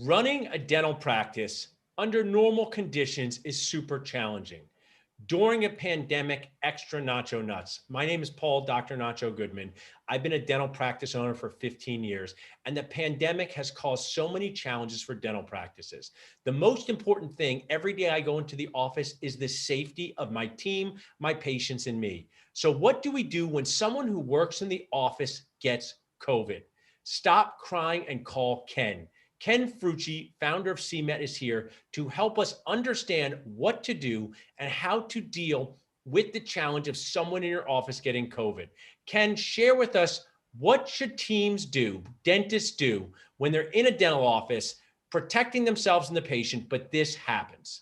Running a dental practice under normal conditions is super challenging. During a pandemic, extra nacho nuts. My name is Paul, Dr. Nacho Goodman. I've been a dental practice owner for 15 years, and the pandemic has caused so many challenges for dental practices. The most important thing every day I go into the office is the safety of my team, my patients, and me. So what do we do when someone who works in the office gets COVID? Stop crying and call Ken. Ken Frucci, founder of CMET, is here to help us understand what to do and how to deal with the challenge of someone in your office getting COVID. Ken, share with us, what should teams do, dentists do, when they're in a dental office, protecting themselves and the patient, but this happens?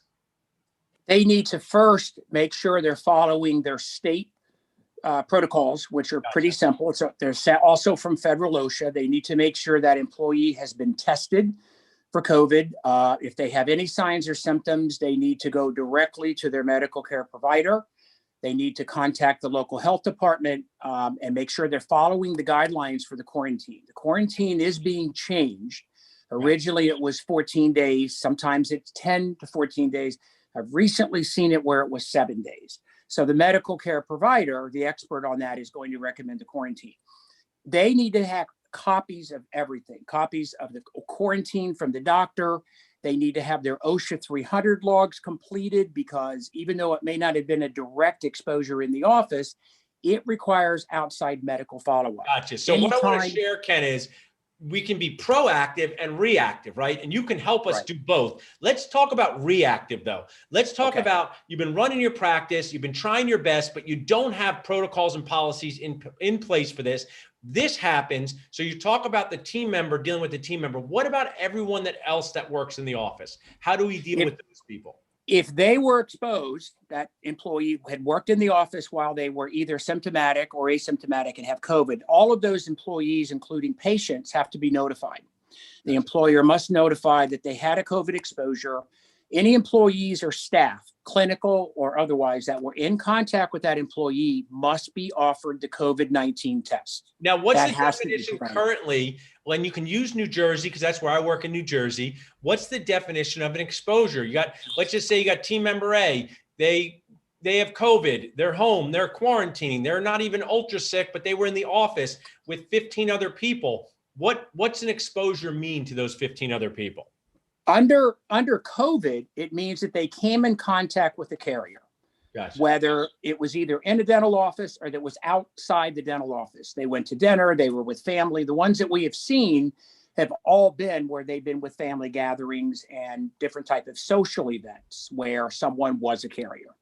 They need to first make sure they're following their state protocols, which are pretty simple. So they're also from federal OSHA. They need to make sure that employee has been tested for COVID. If they have any signs or symptoms, they need to go directly to their medical care provider. They need to contact the local health department and make sure they're following the guidelines for the quarantine. The quarantine is being changed. Originally, it was 14 days. Sometimes it's 10 to 14 days. I've recently seen it where it was 7 days. So the medical care provider, the expert on that, is going to recommend the quarantine. They need to have copies of everything, copies of the quarantine from the doctor. They need to have their OSHA 300 logs completed, because even though it may not have been a direct exposure in the office, it requires outside medical follow-up. Gotcha. So what I want to share, Ken, is we can be proactive and reactive, right? And you can help us do both. Let's talk about reactive, though. Let's talk about, you've been running your practice, you've been trying your best, but you don't have protocols and policies in place for this. This happens. So you talk about the team member dealing with the team member. What about everyone else that works in the office? How do we deal with those people? If they were exposed, that employee had worked in the office while they were either symptomatic or asymptomatic and have COVID, all of those employees, including patients, have to be notified. The employer must notify that they had a COVID exposure. Any employees or staff, clinical or otherwise, that were in contact with that employee must be offered the COVID-19 test. Now, what's the definition currently, when you can use New Jersey, because that's where I work in New Jersey, what's the definition of an exposure? You got, let's just say you got team member A, they have COVID, they're home, they're quarantining, they're not even ultra sick, but they were in the office with 15 other people. What's an exposure mean to those 15 other people? Under COVID, it means that they came in contact with the carrier, whether it was either in a dental office or that was outside the dental office. They went to dinner, they were with family. The ones that we have seen have all been where they've been with family gatherings and different type of social events where someone was a carrier.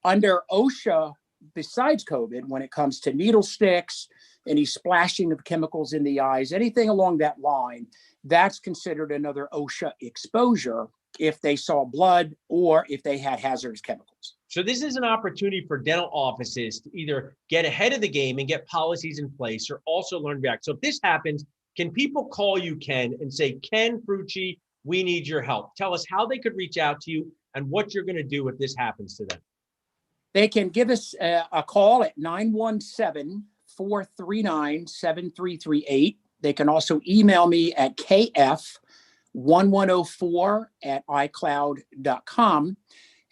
Under OSHA, besides COVID, when it comes to needle sticks, any splashing of chemicals in the eyes, anything along that line, that's considered another OSHA exposure if they saw blood or if they had hazardous chemicals. So this is an opportunity for dental offices to either get ahead of the game and get policies in place, or also learn to react. So if this happens, can people call you, Ken, and say, Ken Frucci, we need your help? Tell us how they could reach out to you and what you're going to do if this happens to them. They can give us a call at 917-439-7338. They can also email me at kf1104@icloud.com.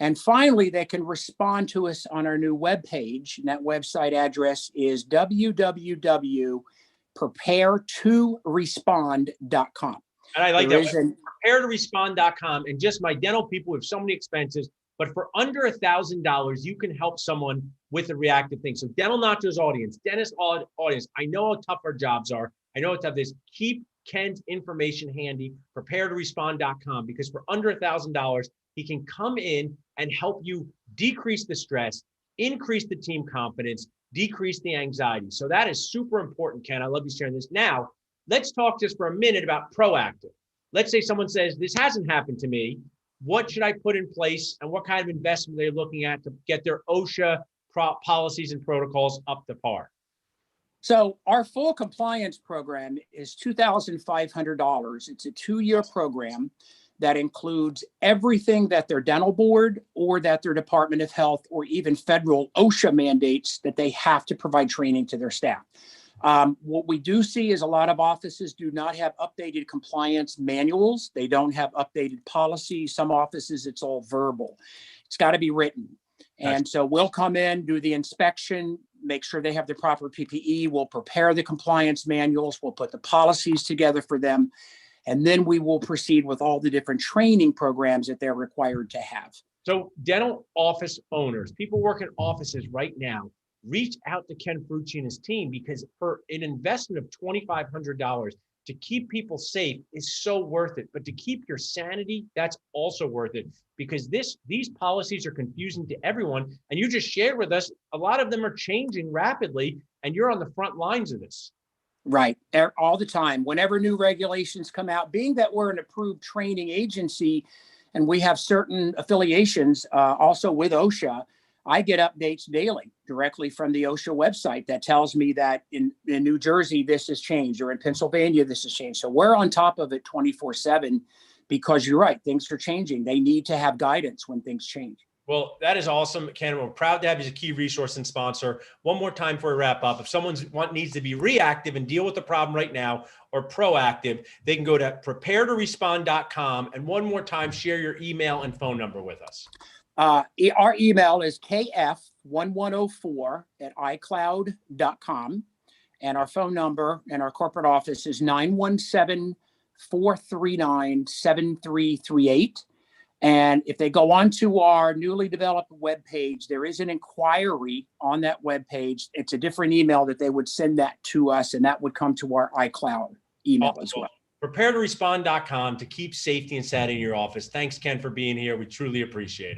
And finally, they can respond to us on our new webpage. And that website address is www.prepare2respond.com. And I like that. Prepare2respond.com. And just my dental people have so many expenses, but for under $1,000, you can help someone with a reactive thing. So Dental Nachos audience, dentist audience, I know how tough our jobs are. I know how tough this. Keep Ken's information handy, prepare2respond.com, because for under $1,000, he can come in and help you decrease the stress, increase the team confidence, decrease the anxiety. So that is super important, Ken. I love you sharing this. Now, let's talk just for a minute about proactive. Let's say someone says, this hasn't happened to me. What should I put in place, and what kind of investment they're looking at to get their OSHA policies and protocols up to par? So our full compliance program is $2,500. It's a 2-year program that includes everything that their dental board or that their Department of Health or even federal OSHA mandates that they have to provide training to their staff. What we do see is a lot of offices do not have updated compliance manuals. They don't have updated policies. Some offices, it's all verbal. It's got to be written. And so we'll come in, do the inspection, make sure they have the proper PPE. We'll prepare the compliance manuals. We'll put the policies together for them. And then we will proceed with all the different training programs that they're required to have. So dental office owners, people working offices right now, reach out to Ken Ferrucci and his team, because for an investment of $2,500 to keep people safe is so worth it. But to keep your sanity, that's also worth it, because these policies are confusing to everyone. And you just shared with us, a lot of them are changing rapidly, and you're on the front lines of this. Right. All the time. Whenever new regulations come out, being that we're an approved training agency and we have certain affiliations also with OSHA, I get updates daily directly from the OSHA website that tells me that in New Jersey, this has changed, or in Pennsylvania, this has changed. So we're on top of it 24/7, because you're right, things are changing. They need to have guidance when things change. Well, that is awesome, Ken. We're proud to have you as a key resource and sponsor. One more time before we wrap up, if someone needs to be reactive and deal with the problem right now, or proactive, they can go to preparetorespond.com. And one more time, share your email and phone number with us. Our email is kf1104@icloud.com. And our phone number and our corporate office is 917-439-7338. And if they go onto our newly developed webpage, there is an inquiry on that webpage. It's a different email that they would send that to us, and that would come to our iCloud email as well. Preparetorespond.com to keep safety and sanity in your office. Thanks, Ken, for being here. We truly appreciate it.